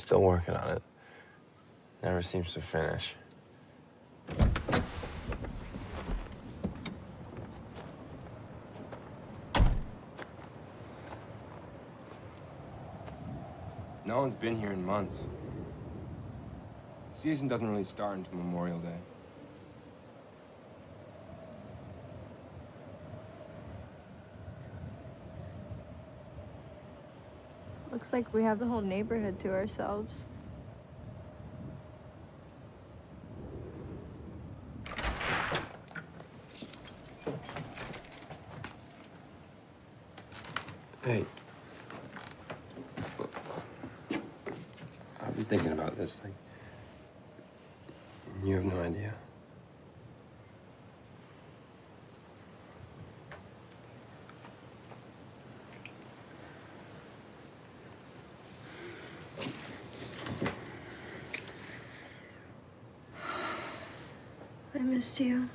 Still working on it. Never seems to finish. No one's been here in months. The season doesn't really start until Memorial Day. Looks like we have the whole neighborhood to ourselves. Hey. I've been thinking about this thing. You have no idea. I missed you.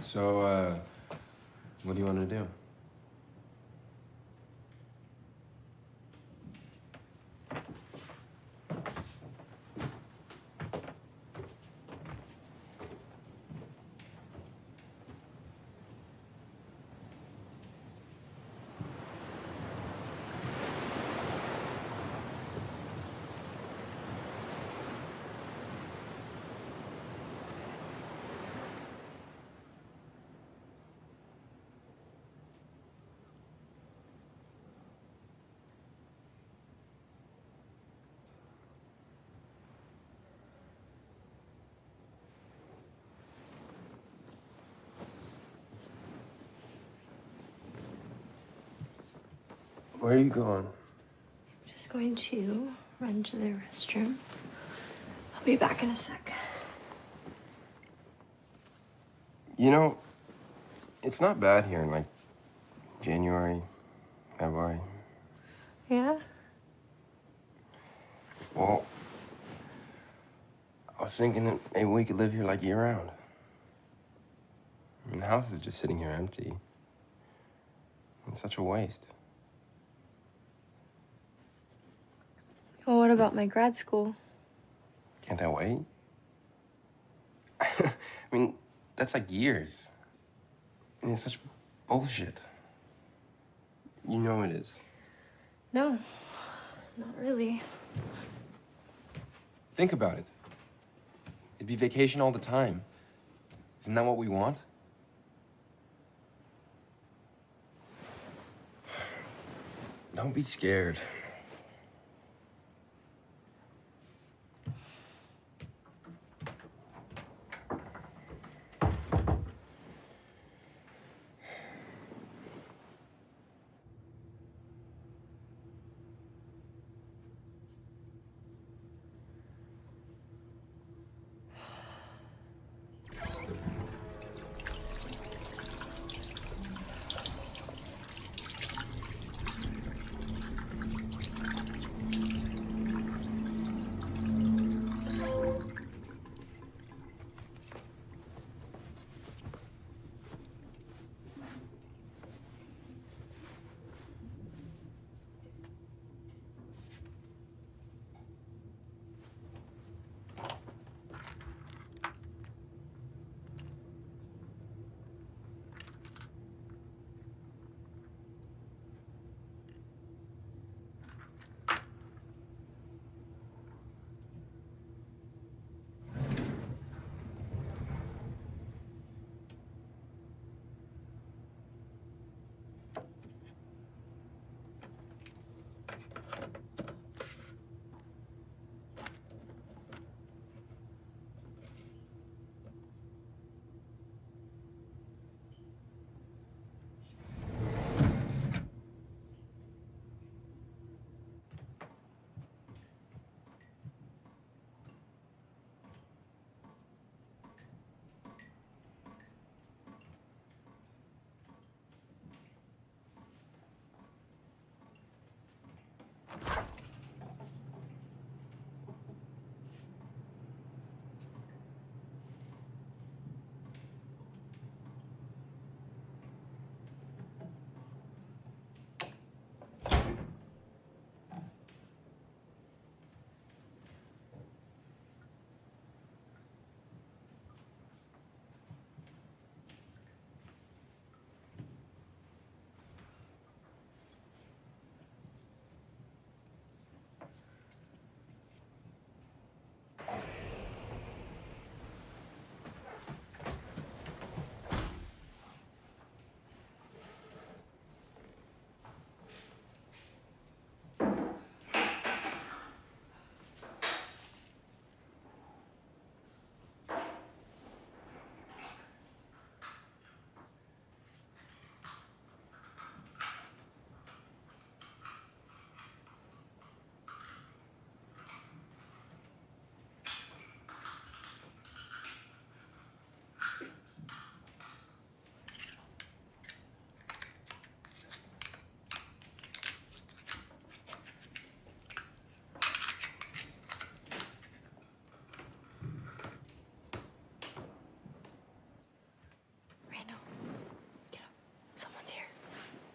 So, what do you want to do? Where are you going? I'm just going to run to the restroom. I'll be back in a sec. You know, it's not bad here in, like, January, February. Yeah? Well, I was thinking that maybe we could live here, like, year-round. I mean, the house is just sitting here empty. It's such a waste. Well, what about my grad school? Can't I wait? I mean, that's like years. And it's such bullshit. You know it is. No, not really. Think about it. It'd be vacation all the time. Isn't that what we want? Don't be scared.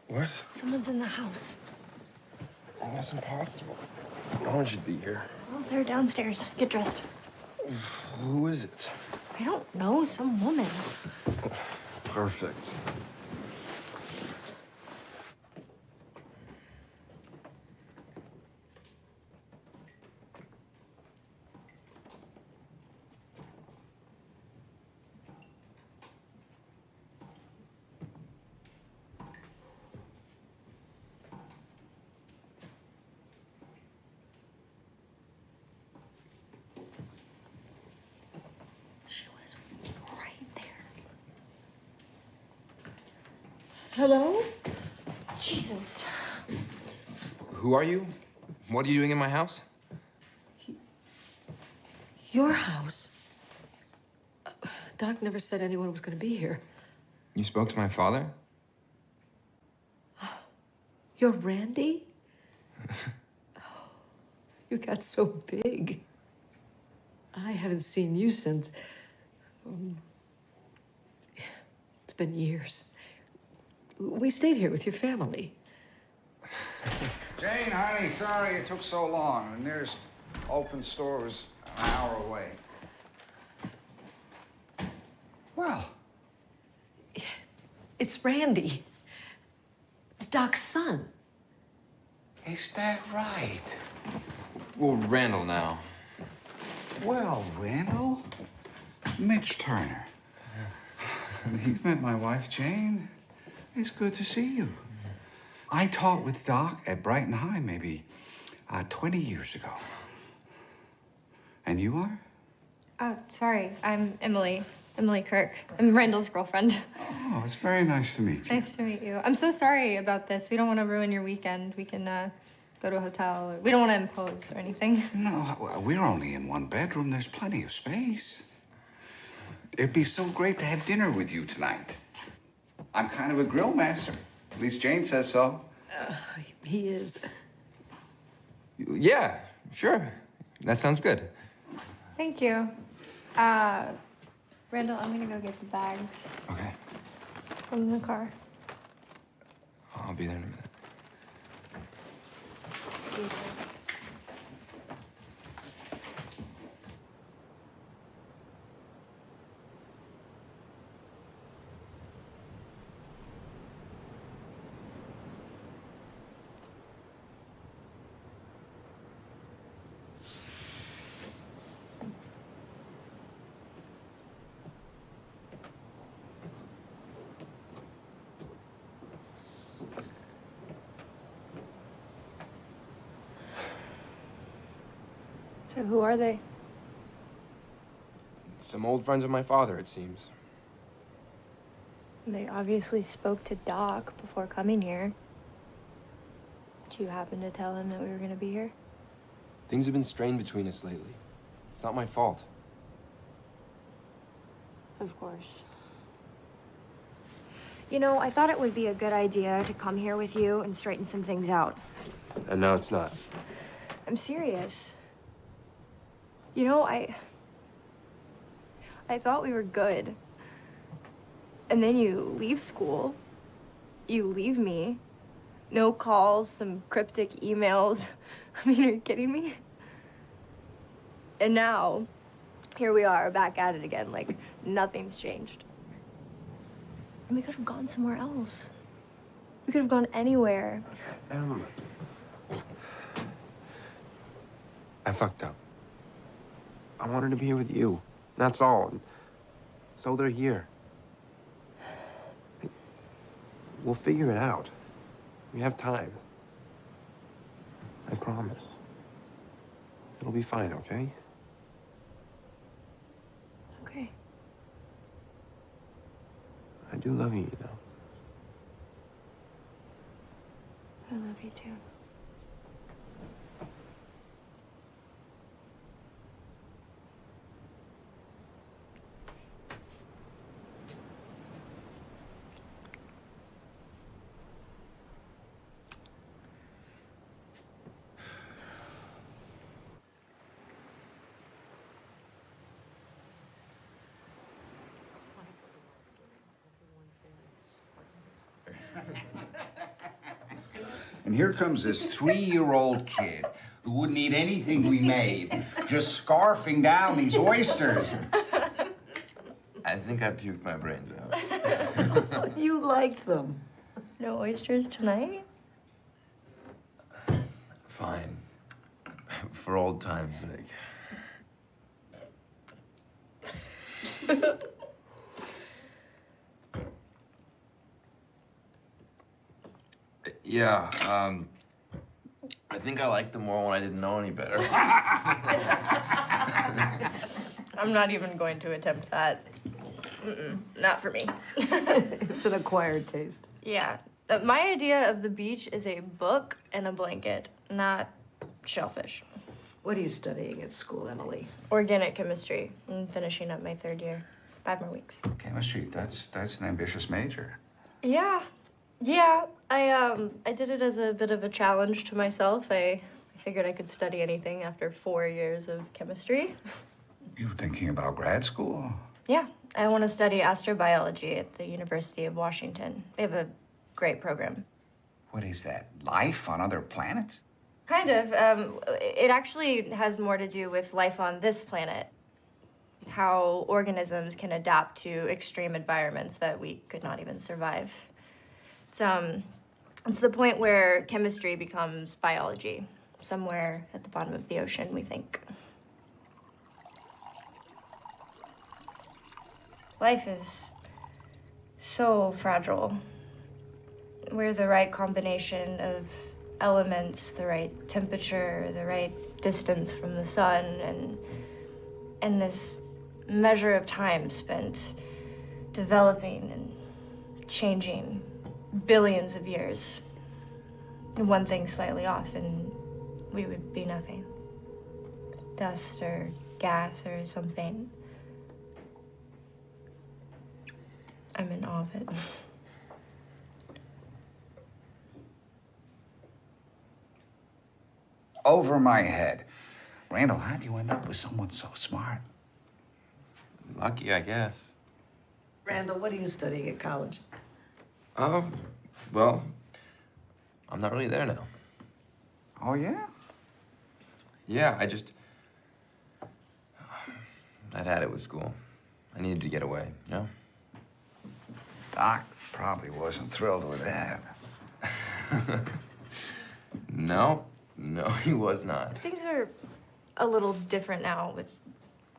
What? Someone's in the house. Oh, that's impossible. No one should be here. Well, they're downstairs. Get dressed. Who is it? I don't know. Some woman. Perfect. She was right there. Hello? Jesus. Who are you? What are you doing in my house? Your house? Doc never said anyone was going to be here. You spoke to my father? You're Randy? Oh, you got so big. I haven't seen you since... it's been years. We stayed here with your family. Jane, honey, sorry it took so long. The nearest open store was an hour away. Well, It's Randy. It's Doc's son. is that right? Well, Randall now. Well, Randall, Mitch Turner. You've met my wife, Jane. It's good to see you. I taught with Doc at Brighton High maybe 20 years ago. And you are? Sorry, I'm Emily. Emily Kirk. I'm Randall's girlfriend. Oh, it's very nice to meet you. Nice to meet you. I'm so sorry about this. We don't want to ruin your weekend. We can go to a hotel. We don't want to impose or anything. No, we're only in one bedroom. There's plenty of space. It'd be so great to have dinner with you tonight. I'm kind of a grill master. At least Jane says so. He is. Yeah, sure. That sounds good. Thank you. Randall, I'm gonna go get the bags Okay. from the car. I'll be there in a minute. Excuse me. So who are they? Some old friends of my father, it seems. They obviously spoke to Doc before coming here. Did you happen to tell him that we were gonna be here? Things have been strained between us lately. It's not my fault. Of course. You know, I thought it would be a good idea to come here with you and straighten some things out. And now it's not. I'm serious. You know, I thought we were good. And then you leave school. You leave me. No calls, some cryptic emails. I mean, are you kidding me? And now, here we are, back at it again, like nothing's changed. And we could have gone somewhere else. We could have gone anywhere. I fucked up. I wanted to be here with you. That's all. So they're here. We'll figure it out. We have time. I promise. It'll be fine, okay? Okay. I do love you, you know. I love you too. And here comes this 3-year-old kid who wouldn't eat anything we made, just scarfing down these oysters. I think I puked my brains out. You liked them. No oysters tonight? Fine. For old time's sake. Yeah, I think I liked them more when I didn't know any better. I'm not even going to attempt that. Not for me. It's an acquired taste. Yeah. My idea of the beach is a book and a blanket, not shellfish. What are you studying at school, Emily? Organic chemistry. I'm finishing up my 3rd year. 5 more weeks. Chemistry, that's an ambitious major. Yeah. Yeah. I did it as a bit of a challenge to myself. I figured I could study anything after 4 years of chemistry. You thinking about grad school? Yeah. I want to study astrobiology at the University of Washington. They have a great program. What is that, life on other planets? Kind of. It actually has more to do with life on this planet. How organisms can adapt to extreme environments that we could not even survive. It's the point where chemistry becomes biology. Somewhere at the bottom of the ocean, we think. Life is so fragile. We're the right combination of elements, the right temperature, the right distance from the sun, and this measure of time spent developing and changing billions of years. And one thing slightly off and we would be nothing. Dust or gas or something. I'm in awe of it. Over my head. Randall, how'd you end up with someone so smart? Lucky, I guess. Randall, what are you studying at college? Well, I'm not really there now. Oh, yeah? Yeah, I'd had it with school. I needed to get away, you know? Doc probably wasn't thrilled with that. No, he was not. Things are a little different now with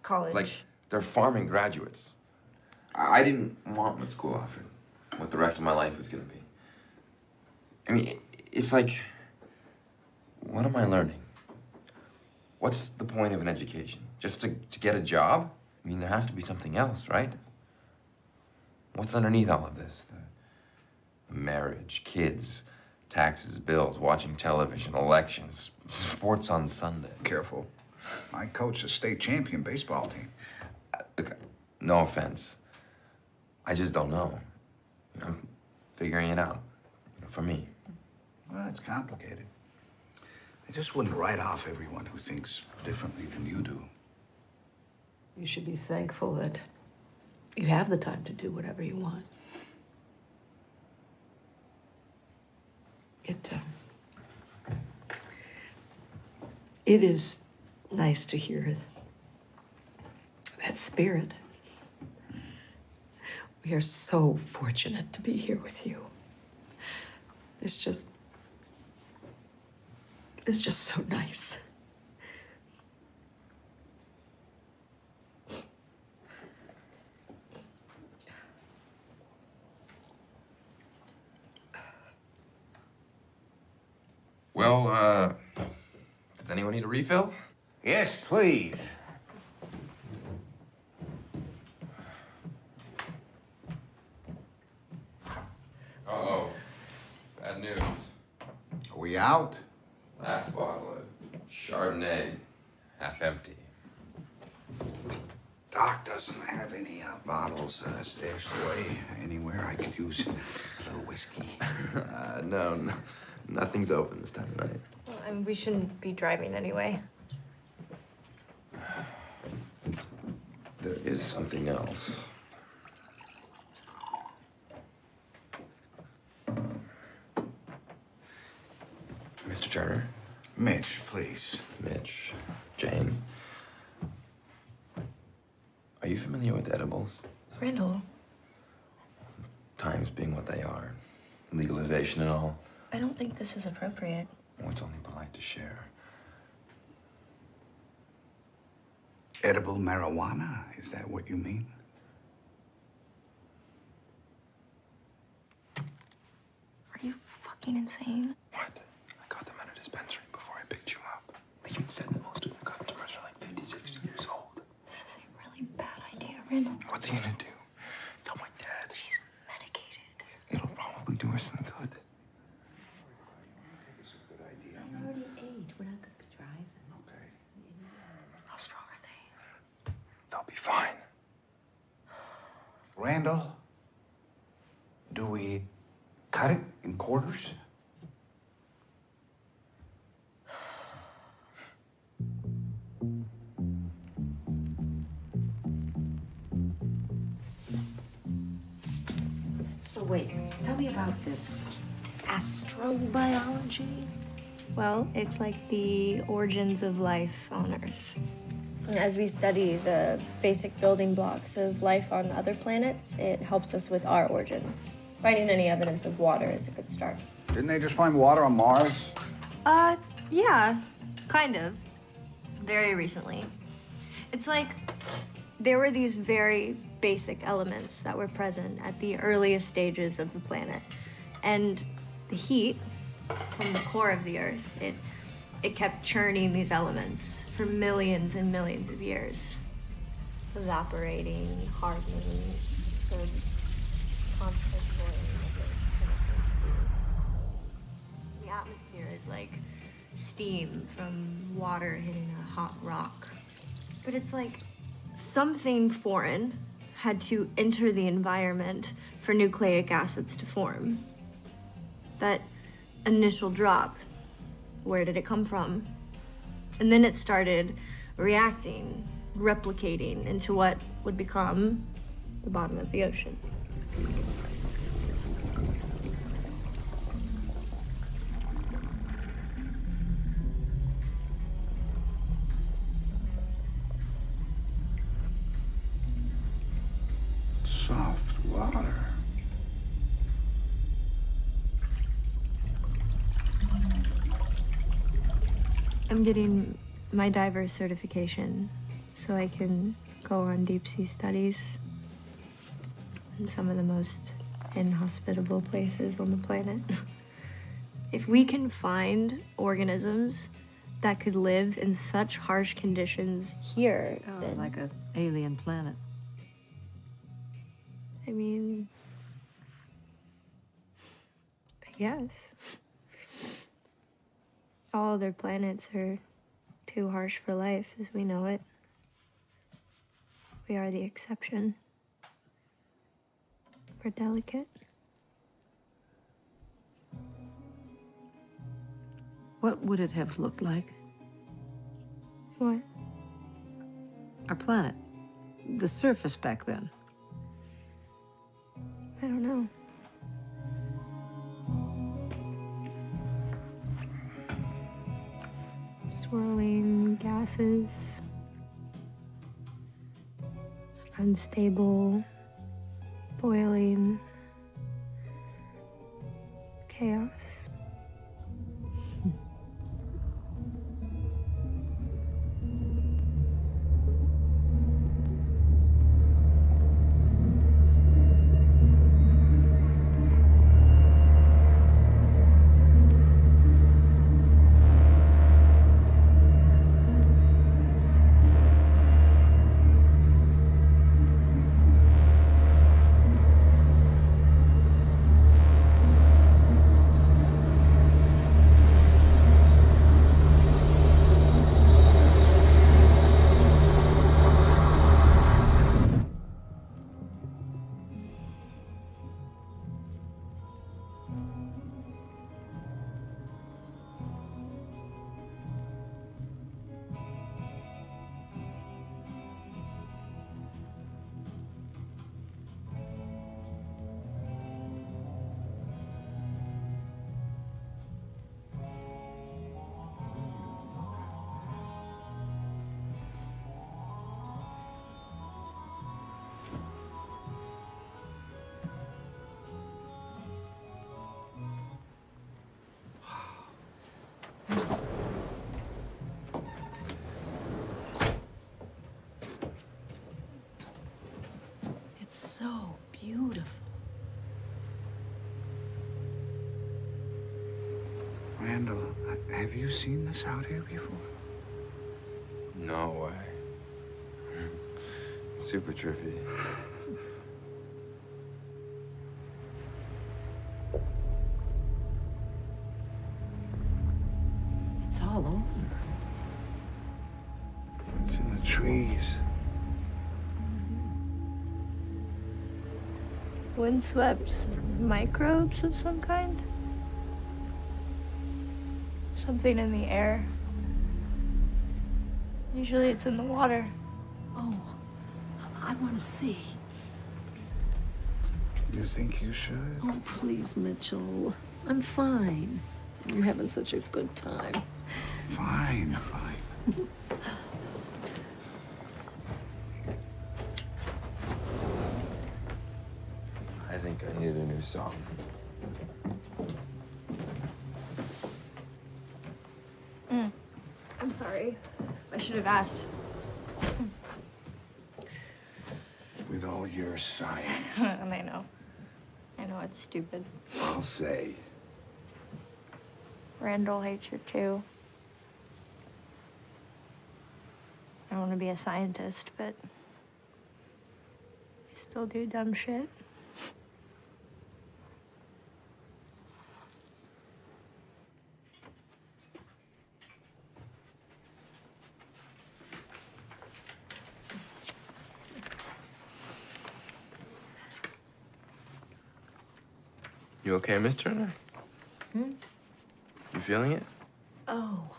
college. Like, they're farming graduates. I didn't want what school offered, what the rest of my life was gonna be. I mean, it's like, what am I learning? What's the point of an education? Just to get a job? I mean, there has to be something else, right? What's underneath all of this? The marriage, kids, taxes, bills, watching television, elections, sports on Sunday. Careful. I coach a state champion baseball team. Look, no offense. I just don't know. I'm figuring it out, for me. Well, it's complicated. I just wouldn't write off everyone who thinks differently than you do. You should be thankful that you have the time to do whatever you want. It is nice to hear that spirit. We are so fortunate to be here with you. It's just so nice. Well, does anyone need a refill? Yes, please. Uh-oh. Bad news. Are we out? Last bottle of Chardonnay. Half empty. Doc doesn't have any bottles stashed away anywhere. I could use a little whiskey. No, nothing's open this time of night. Well, and we shouldn't be driving anyway. There is something else. Turner. Mitch, please. Mitch. Jane. Are you familiar with edibles? Randall, Times being what they are. Legalization and all. I don't think this is appropriate. Oh, it's only polite to share. Edible marijuana? Is that what you mean? Are you fucking insane? What? I got them at a dispensary before I picked you up. They even said that most of the customers are like 50, 60 years old. This is a really bad idea, Randall. What's he gonna do? Tell my dad. She's medicated. It'll probably do her some good. It's a good idea. We're already 8. We're not going to be driving. Okay. How strong are they? They'll be fine. Randall, do we cut it in quarters? So wait, tell me about this astrobiology. Well, it's like the origins of life on Earth. As we study the basic building blocks of life on other planets, it helps us with our origins. Finding any evidence of water is a good start. Didn't they just find water on Mars? Yeah, kind of. Very recently. It's like there were these very basic elements that were present at the earliest stages of the planet. And the heat from the core of the Earth, it kept churning these elements for millions and millions of years. Evaporating, hardening, the constant boiling of the atmosphere is like steam from water hitting a hot rock. But it's like something foreign had to enter the environment for nucleic acids to form. That initial drop, where did it come from? And then it started reacting, replicating into what would become the bottom of the ocean. Soft water. I'm getting my diver certification so I can go on deep sea studies in some of the most inhospitable places on the planet. If we can find organisms that could live in such harsh conditions here, then, Like an alien planet. I mean, I guess. All other planets are too harsh for life as we know it. We are the exception. We're delicate. What would it have looked like? What? Our planet. The surface back then. I don't know. Swirling gases. Unstable. Boiling. Chaos. so beautiful. Randall, have you seen this out here before? No way. Super trippy. It's all over. It's in the trees. Windswept microbes of some kind? Something in the air. Usually it's in the water. Oh, I want to see. You think you should? Oh, please, Mitchell. I'm fine. You're having such a good time. Fine, fine. I think I need a new song. I'm sorry. I should have asked. With all your science, I know. I know it's stupid. I'll say. Randall hates you too. I want to be a scientist, but I still do dumb shit. You okay, Miss Turner? You feeling it? Oh,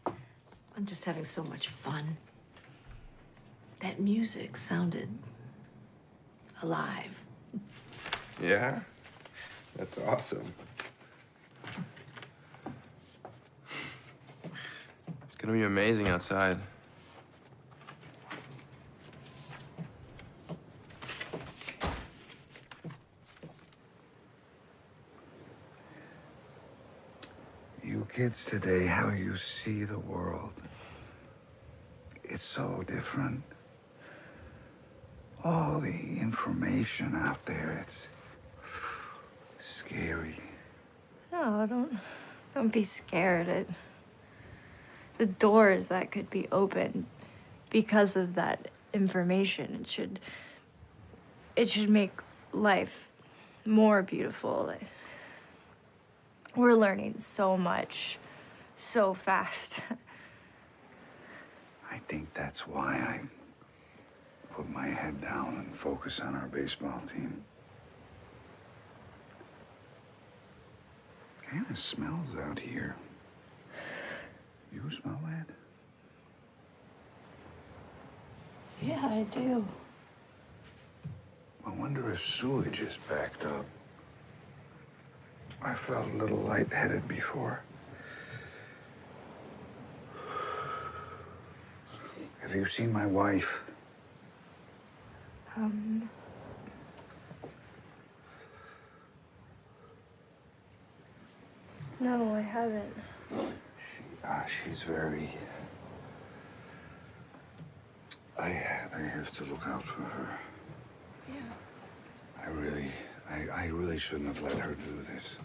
I'm just having so much fun. That music sounded alive. Yeah? That's awesome. It's gonna be amazing outside. You kids today, how you see the world. It's so different. All the information out there, it's scary. No, don't be scared. The doors that could be opened because of that information, it should make life more beautiful. We're learning so much, so fast. I think that's why I put my head down and focus on our baseball team. Kind of smells out here. You smell that? Yeah, I do. I wonder if sewage is backed up. I felt a little lightheaded before. Have you seen my wife? No, I haven't. She's very... I have to look out for her. Yeah. I really shouldn't have let her do this.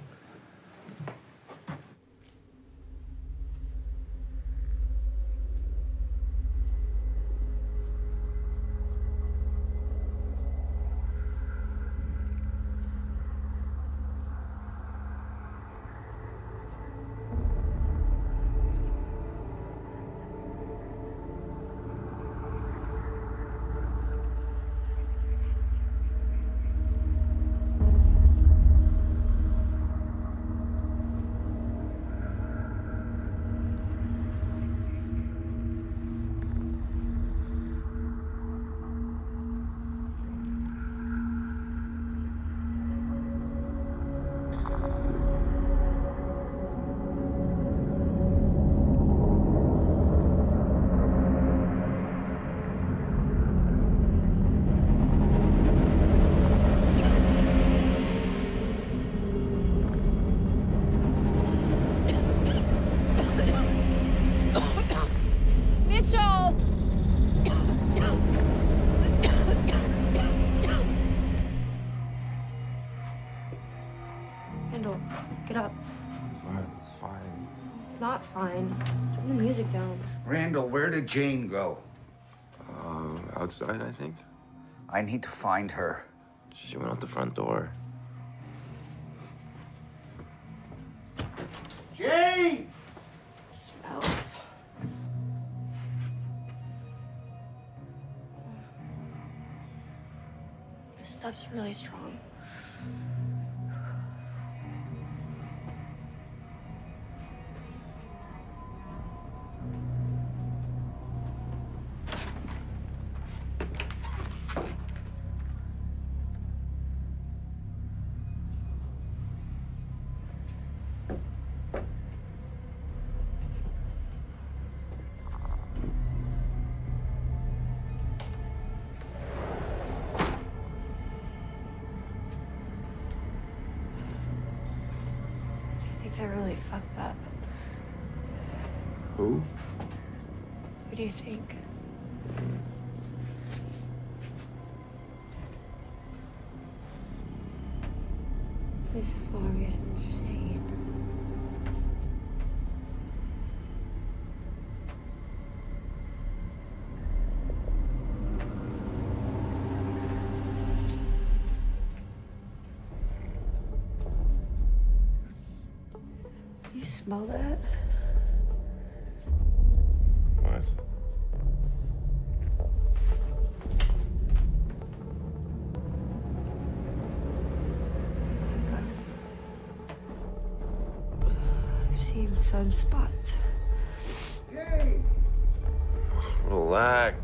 fine. Turn the music down. Randall, where did Jane go? Outside, I think. I need to find her. She went out the front door. Jane! Smells. This stuff's really strong. I think I really fucked up. Who? What do you think? This fog is insane. You smell that? What? I've seen sunspots. Relax.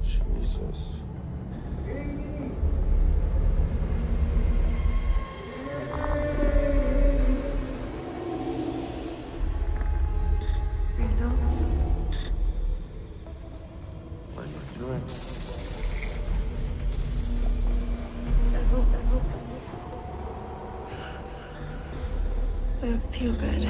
Jesus. Randall? What are you doing? I don't feel good.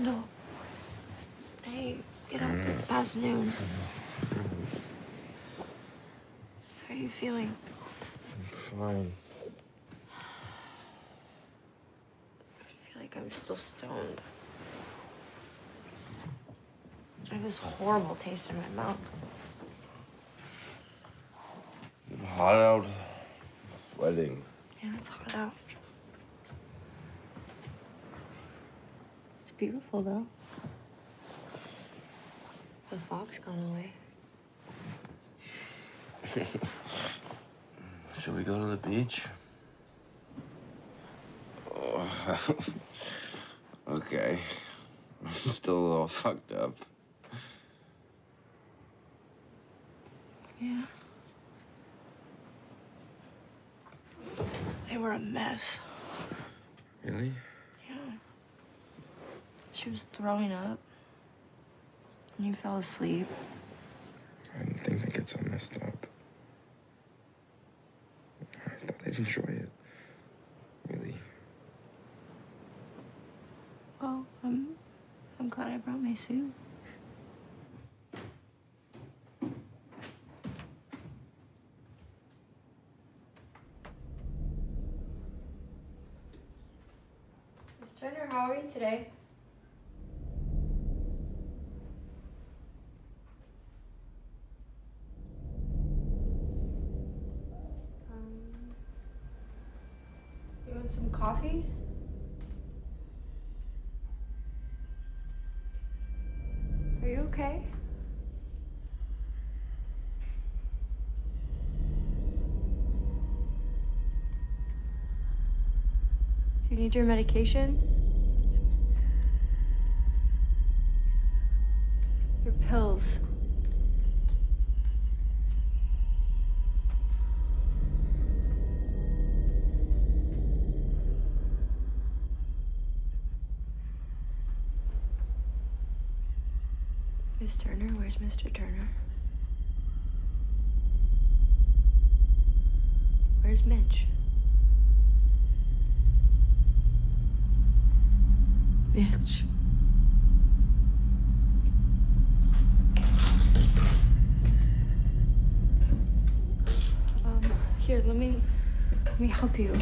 Randall. Hey, get up. It's past noon. How are you feeling? Fine. I feel like I'm still stoned. I have this horrible taste in my mouth. Hot out. Sweating. Yeah, it's hot out. It's beautiful, though. The fog's gone away. Should we go to the beach? Oh. Okay. I'm still a little fucked up. Yeah. They were a mess. Really? Yeah. She was throwing up. And you fell asleep. I didn't think they'd get so messed up. I thought they'd enjoy it. Really. Well, I'm glad I brought my suit. Miss Turner, how are you today? You want some coffee? Are you okay? Do you need your medication? Your pills. Miss Turner, where's Mr. Turner? Where's Mitch? Mitch. Here, let me help you.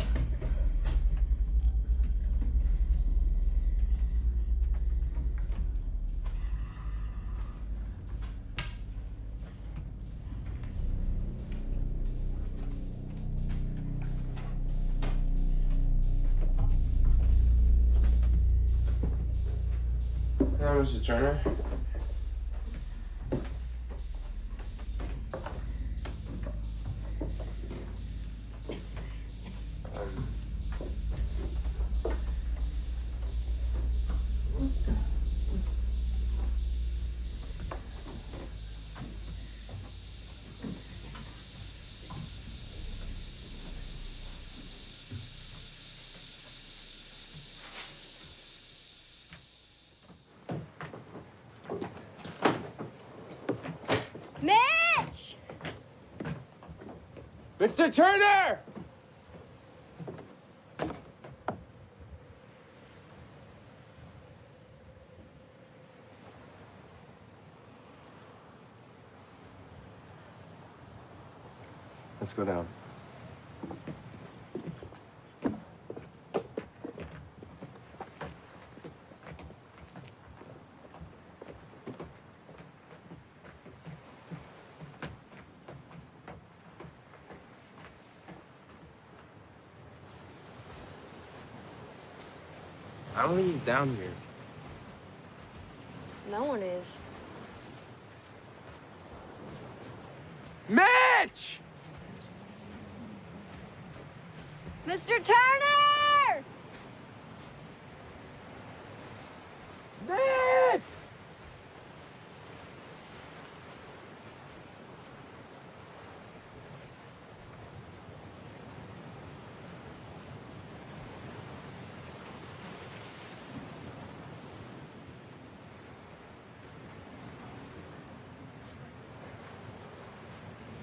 Hello, Mrs. Turner. Mitch! Mr. Turner! Let's go down. I don't think he's down here. No one is. Mitch! Mr. Turner! Mitch!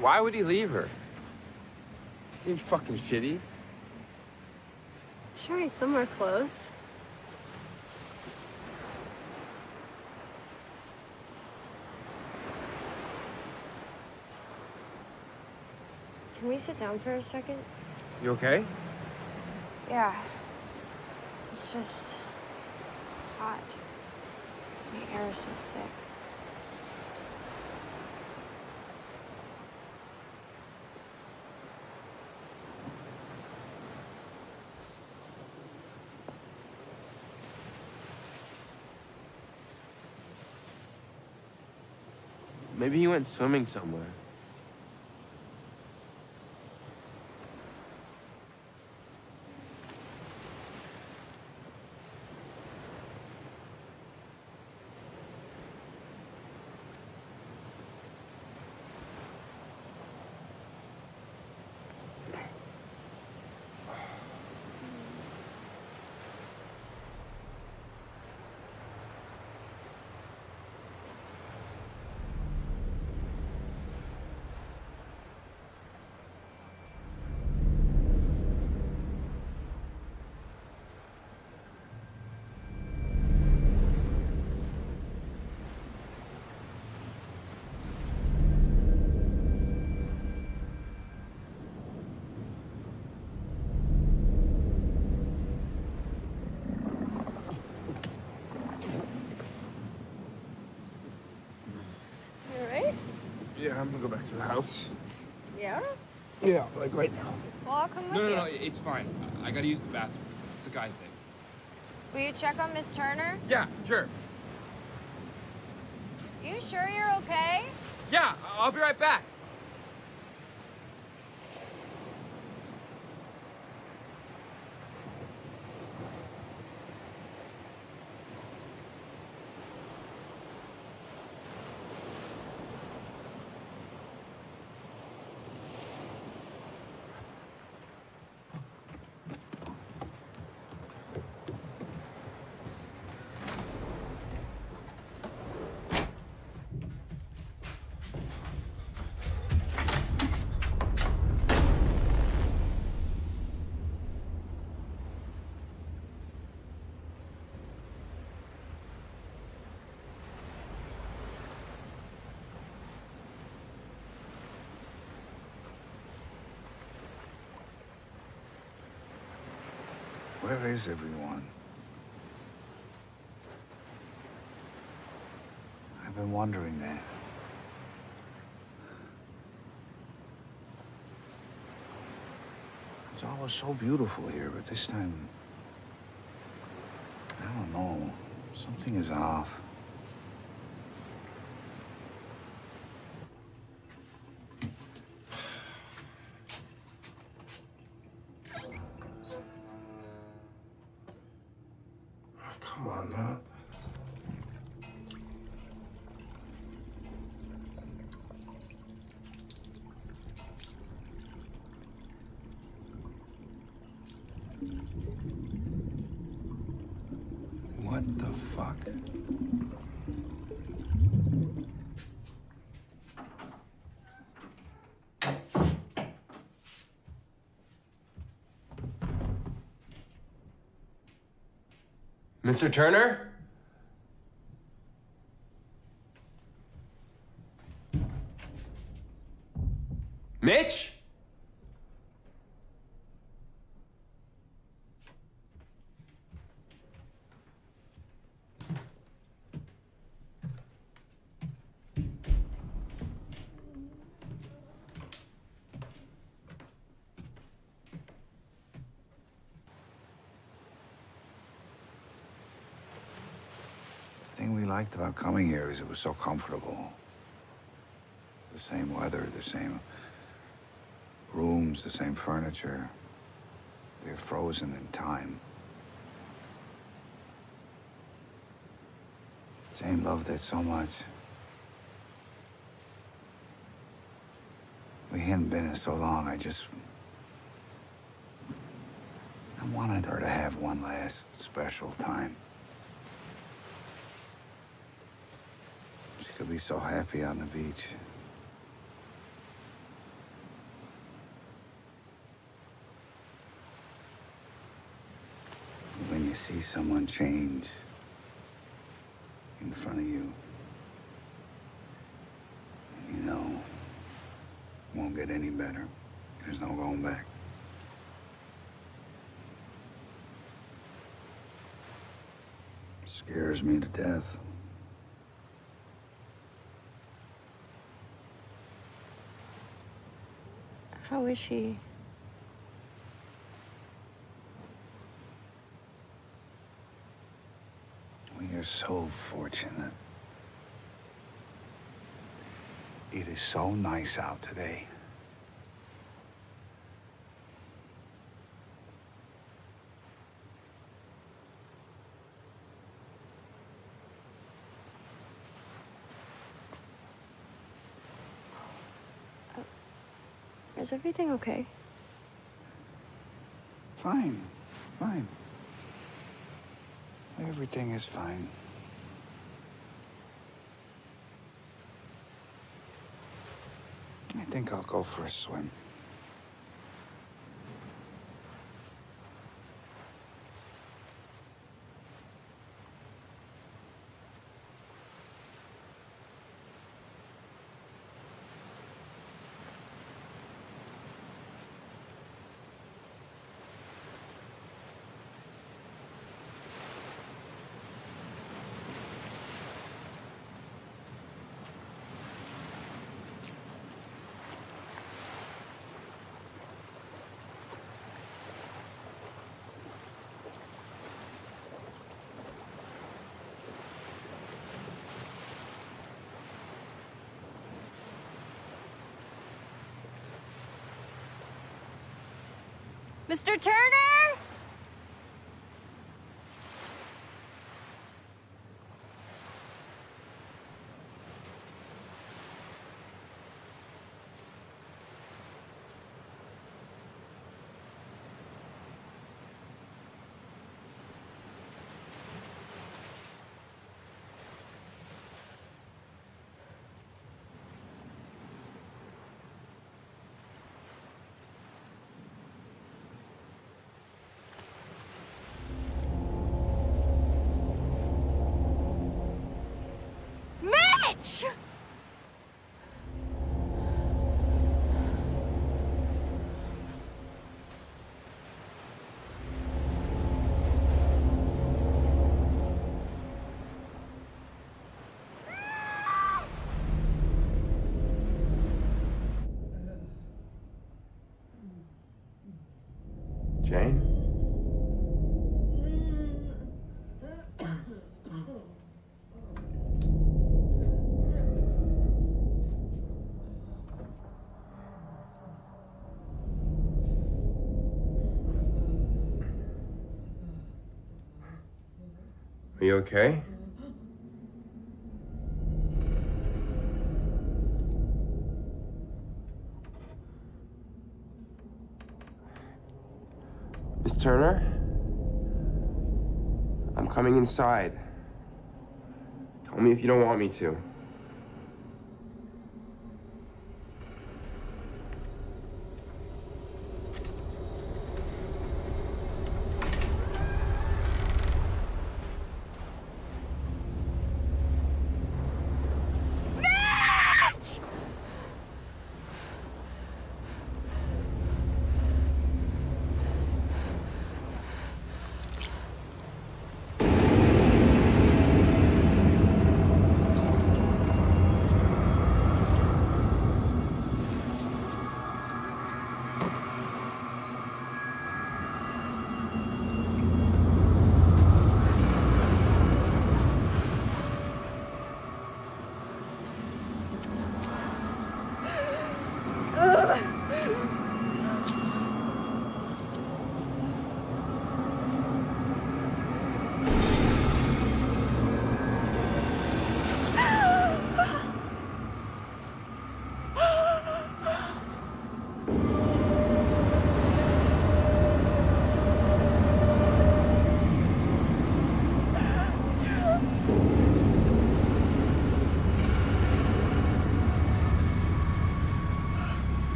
Why would he leave her? Seems fucking shitty. Sure, he's somewhere close. Can we sit down for a second? You okay? Yeah. It's just hot. The air is so thick. Maybe he went swimming somewhere. You alright? Yeah, I'm gonna go back to the house. Yeah? Yeah, like right now. Well, I'll come with No, you. it's fine. I gotta use the bathroom. It's a guy thing. Will you check on Miss Turner? Yeah, sure. You sure you're okay? Yeah, I'll be right back. Where is everyone? I've been wondering that. It's always so beautiful here, but this time, I don't know. Something is off. Come on, man. What the fuck? Mr. Turner? Mitch? The thing we liked about coming here is it was so comfortable. The same weather, the same rooms, the same furniture. They're frozen in time. Jane loved it so much. We hadn't been in so long, I wanted her to have one last special time. She could be so happy on the beach. When you see someone change in front of you, you know it won't get any better. There's no going back. Scares me to death. How is she? We are so fortunate. It is so nice out today. Is everything okay? Fine, fine. Everything is fine. I think I'll go for a swim. Mr. Turner? Mitch! Jane? Are you okay? Miss Turner? I'm coming inside. Tell me if you don't want me to.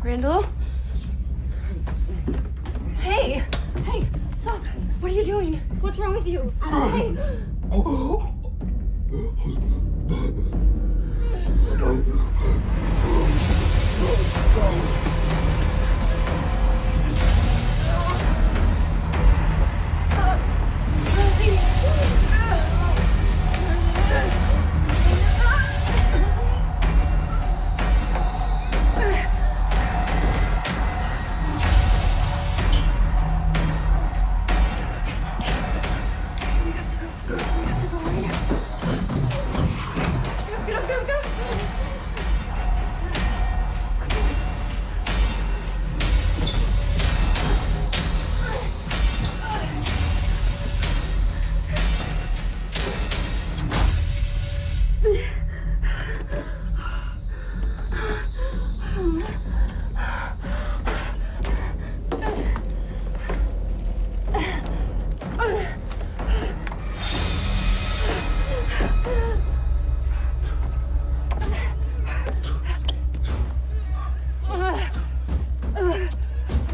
Randall? Hey! Hey! Stop! What are you doing? What's wrong with you? Hey!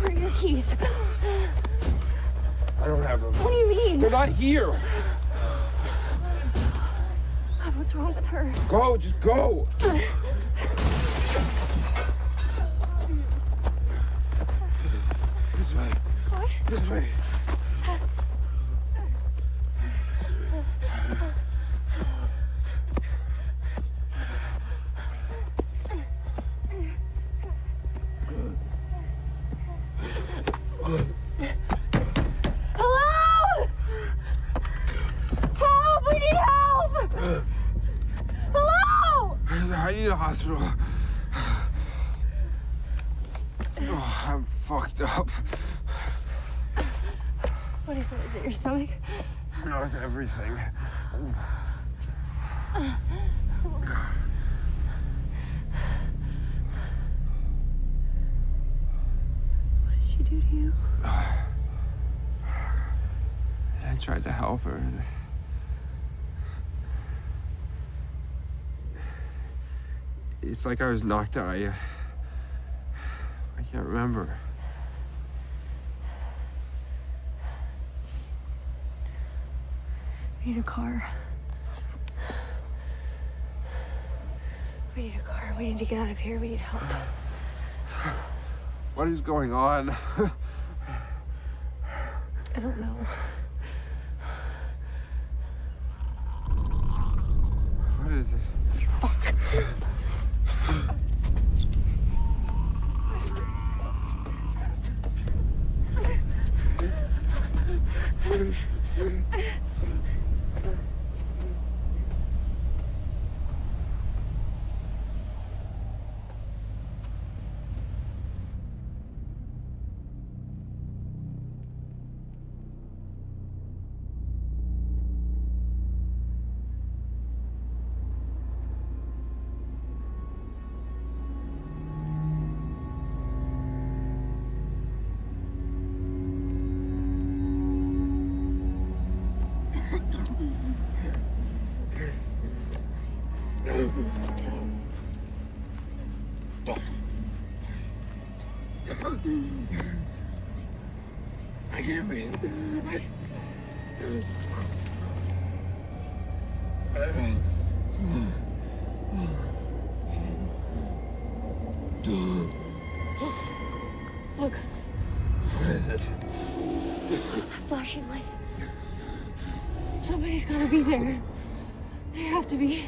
Where are your keys? I don't have them. What do you mean? They're not here. What's wrong with her? Go, just go. This way. What? This way. Hello! Help! We need help! Hello! I need a hospital. Oh, I'm fucked up. What is it? Is it your stomach? No, it's everything. What did she do to you? I tried to help her. It's like I was knocked out. I can't remember. We need a car. We need a car. We need to get out of here. We need help. What is going on? I don't know. What is it? I can't breathe. Look, What is it? flashing light. Somebody's gotta be there. They have to be.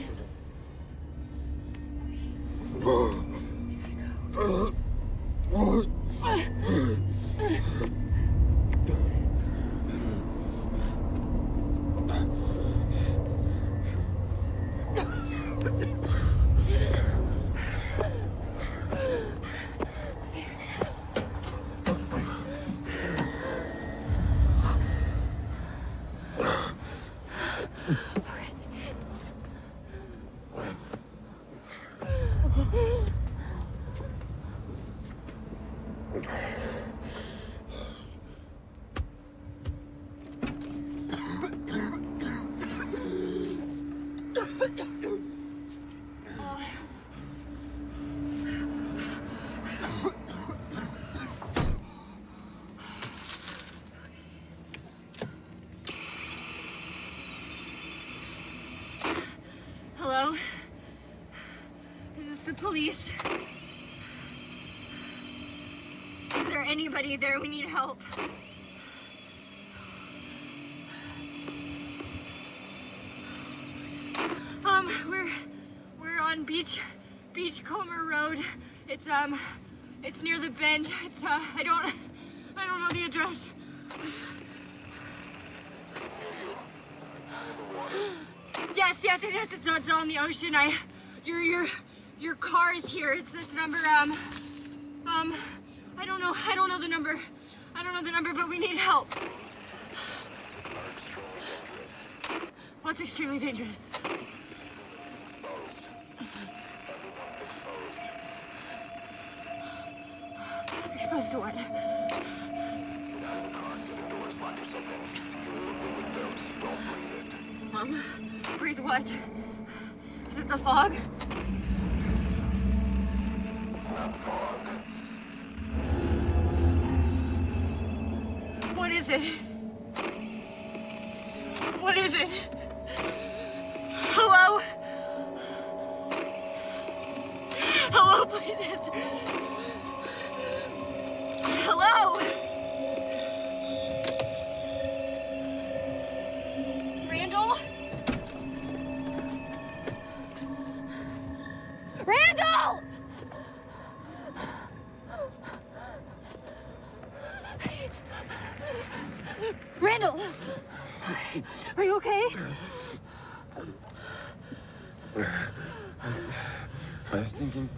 Hello? Is this the police? Is there anybody there? We need help. We're on Beachcomber Road. It's near the bend. I don't know the address. Yes, it's on the ocean. Your car is here. It's this number, I don't know the number. I don't know the number, but we need help. What's extremely dangerous? Exposed to what? Breathe what? Is it the fog? It's not fog. What is it? What is it? Hello? Hello, please. Hello? Randall? Randall! Randall! Are you okay? I was thinking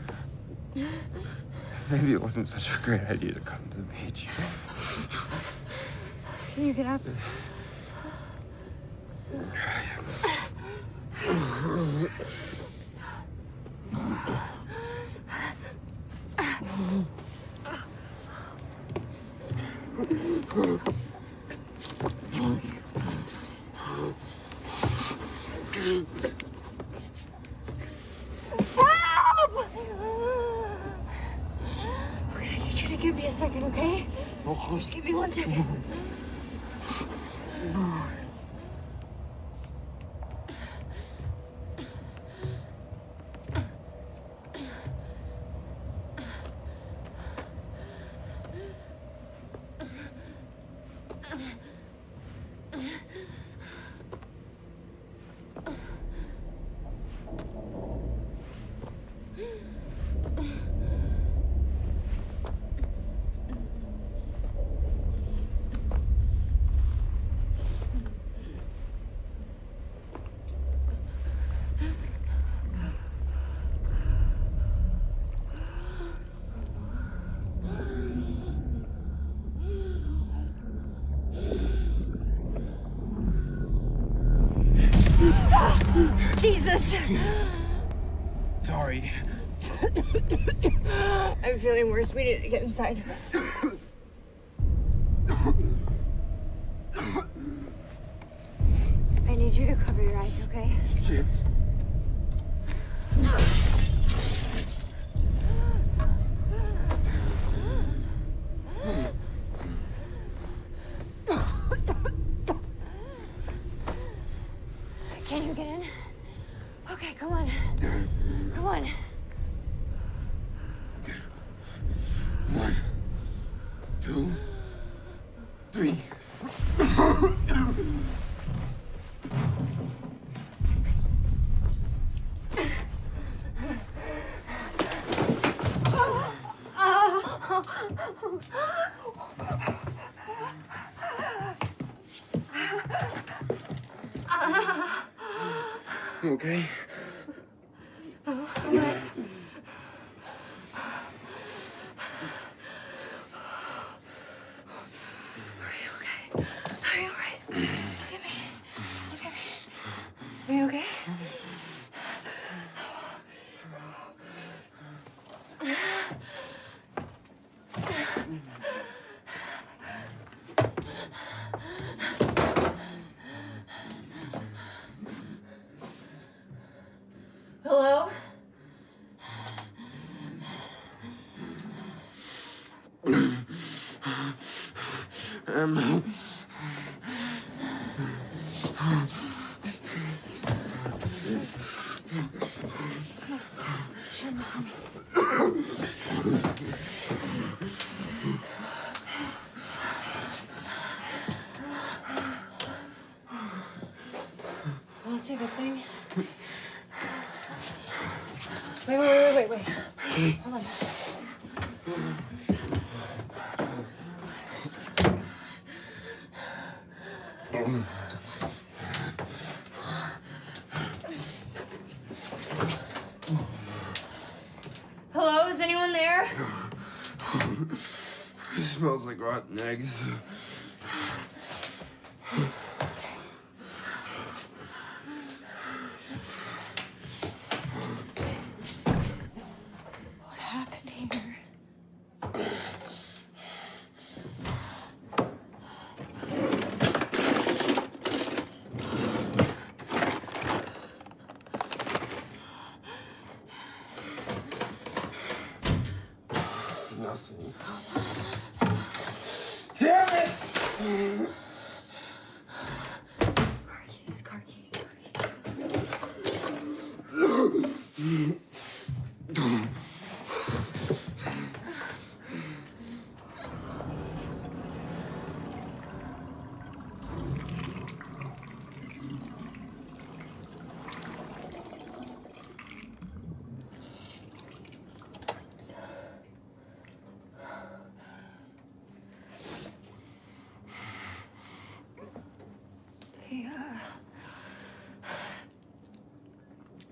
maybe it wasn't such a great idea to come to the beach. Can you get up? Help! Okay, I need you to give me a second, okay? Just give me 1 second. Jesus! Sorry. I'm feeling worse. We need to get inside. I need you to cover your eyes, okay? Shit. Can you get in? Okay, come on. Come on. One, two, three. You okay? Are you alright? Look at me. Look at me. Are you okay? Hello? Well, that's a good thing. Wait. Hold on. Hello, is anyone there? It smells like rotten eggs. What happened here? Nothing. Damn it! Car keys.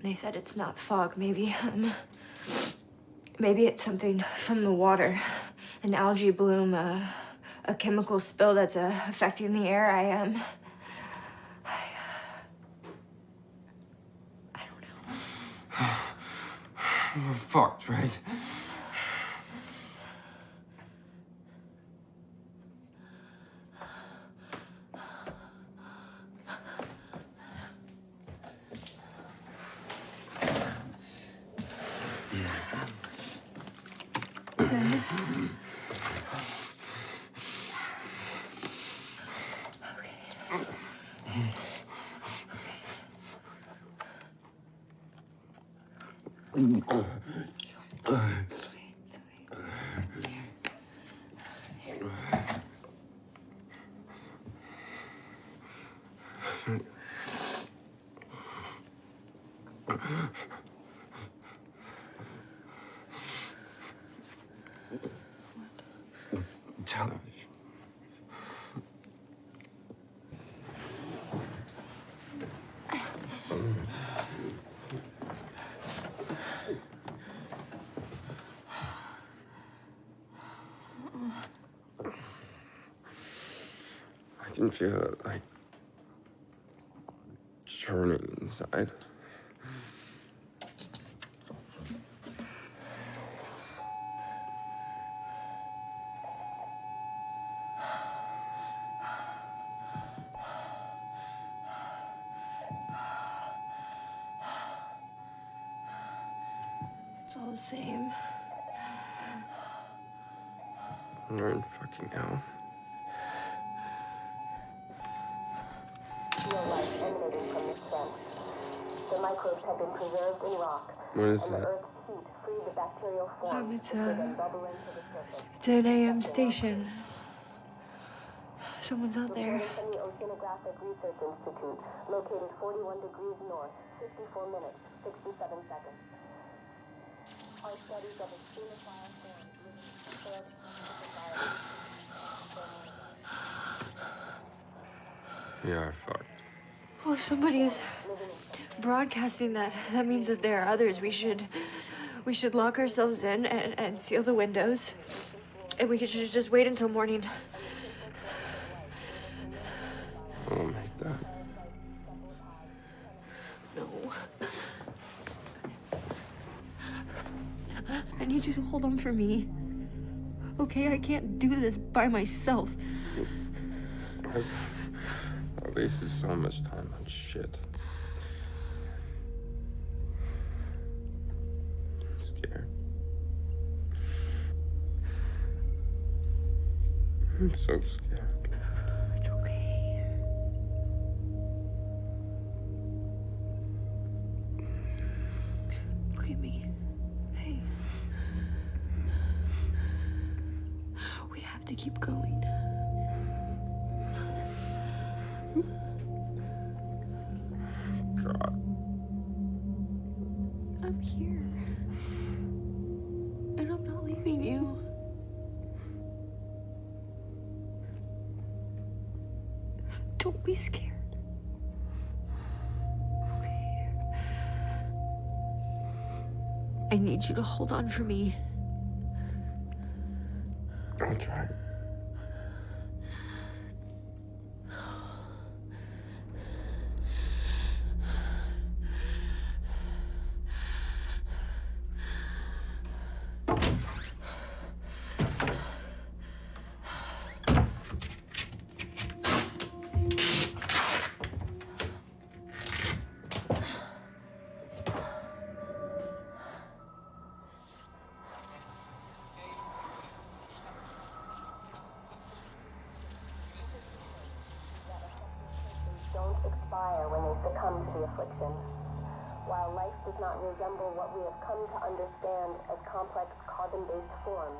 They said it's not fog. Maybe it's something from the water, an algae bloom, a chemical spill that's affecting the air. I don't know. We're fucked, right? Television. I can feel it, like, churning inside. all the same. We're in fucking hell. Real life emanating from this vent. The microbes have been preserved in rock, What is and the that? Earth's heat freed the bacterial forms, It's which will then bubble into the surface. It's an AM station. Someone's out there. Reporting from the Oceanographic Research Institute, located 41 degrees north, 54 minutes, 67 seconds. Our studies of extremophile forms living We are fucked. Well, if somebody is broadcasting that, that means that there are others. We should lock ourselves in and seal the windows. And we should just wait until morning. We'll make that. No. I need you to hold on for me. Okay, I can't do this by myself. I've wasted so much time on shit. I'm scared. I'm so scared. It's okay. Look at me. Hey. We have to keep going. God. I'm here. And I'm not leaving you. Don't be scared. Okay. I need you to hold on for me. I'll try. don't expire when they succumb to the affliction. While life does not resemble what we have come to understand as complex carbon-based forms,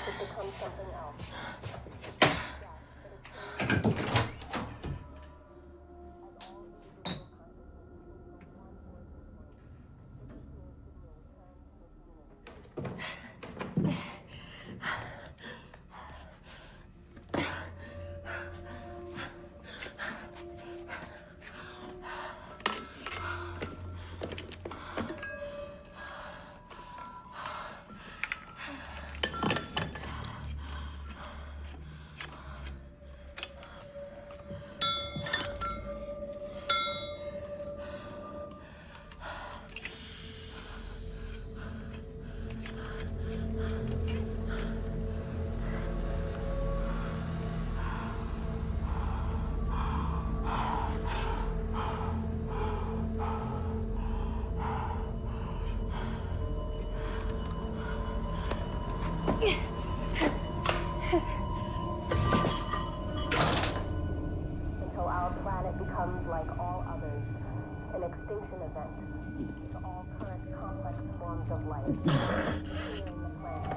it becomes something else. Until our planet becomes like all others, an extinction event to all current complex forms of life, clearing the planet.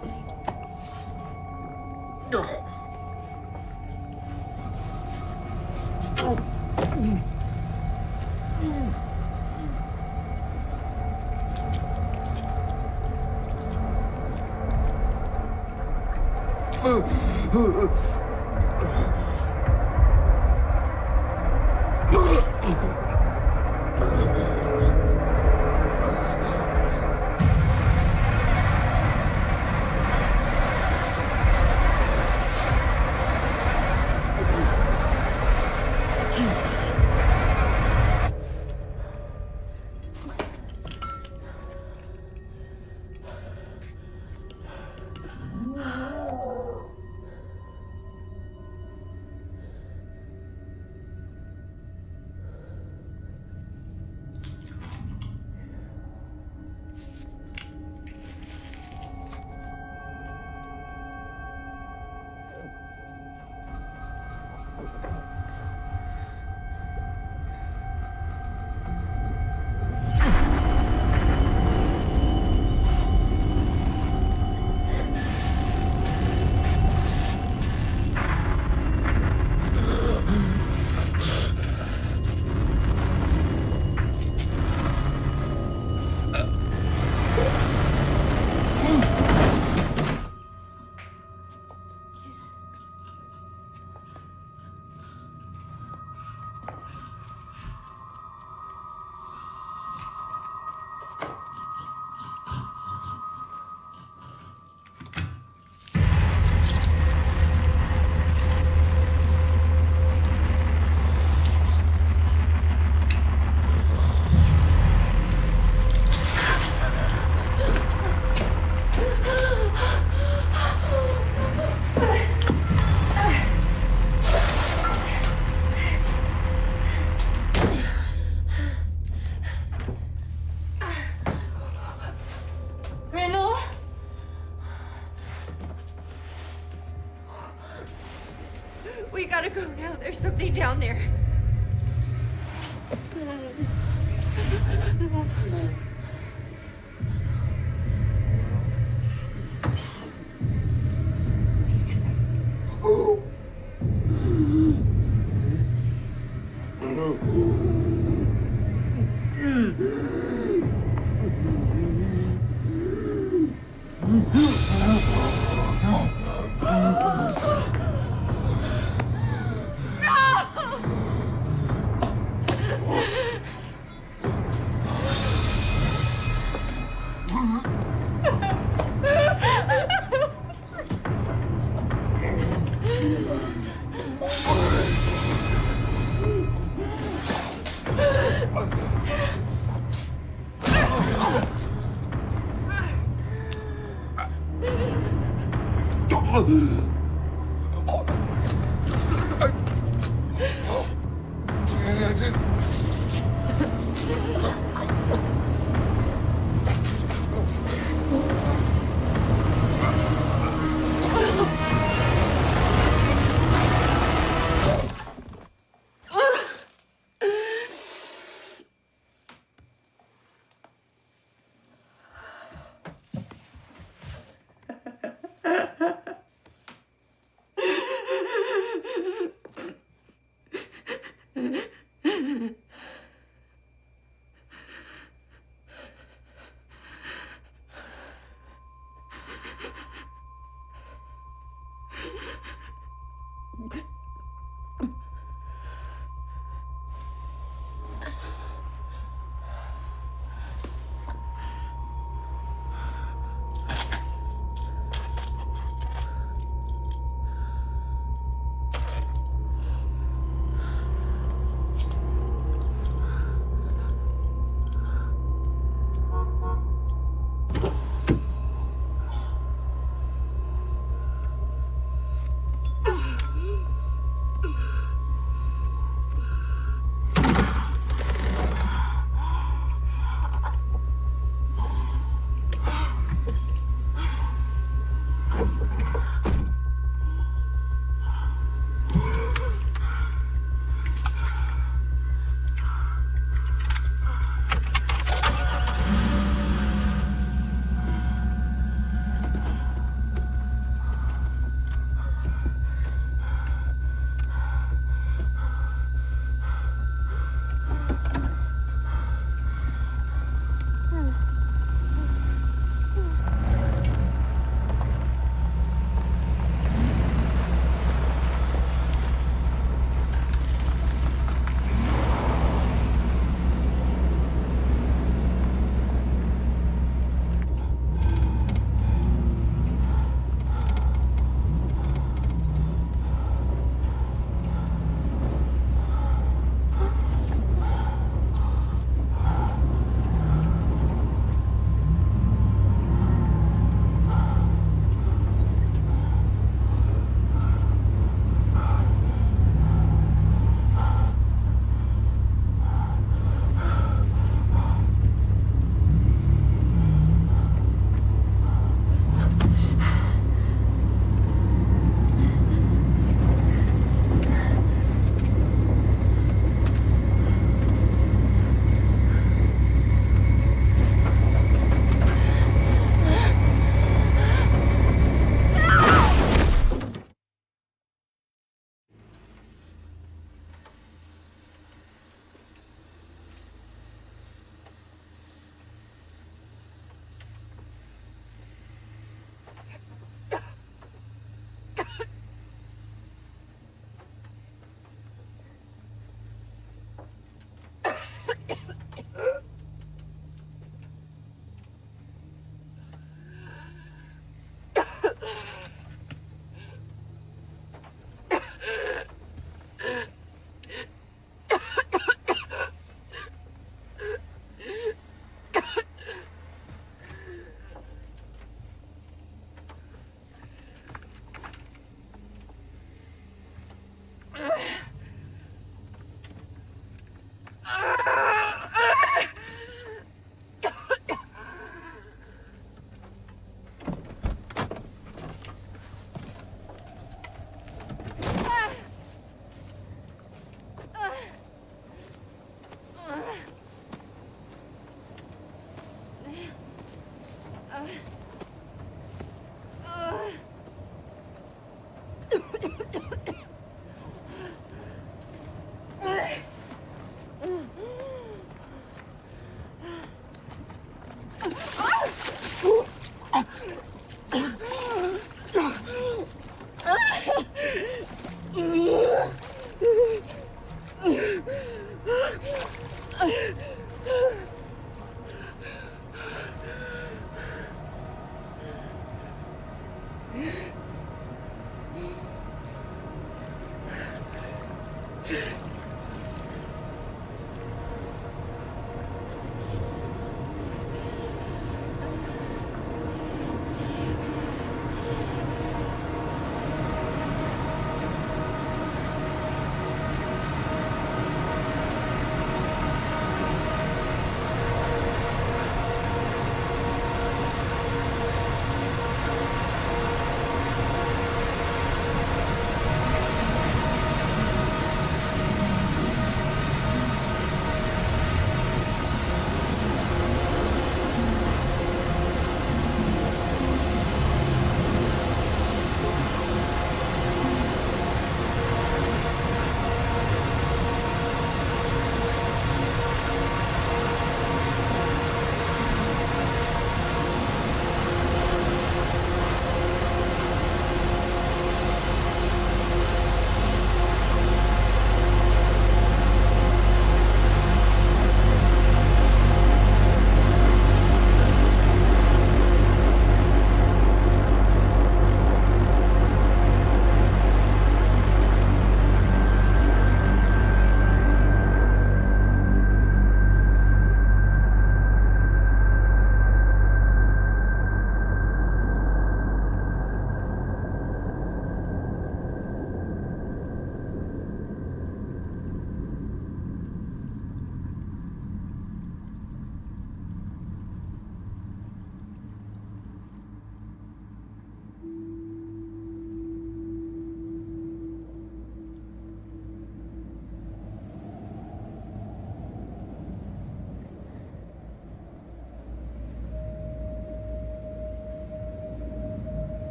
There's something down there.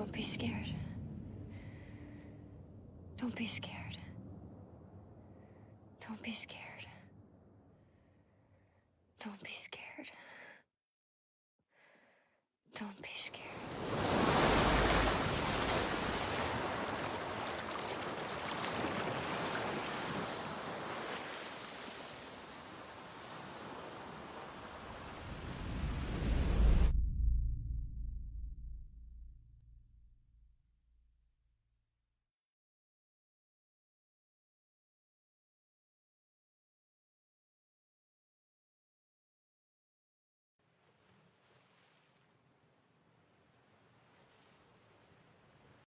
Don't be scared. Don't be scared. Don't be scared. Don't be scared. Don't be scared.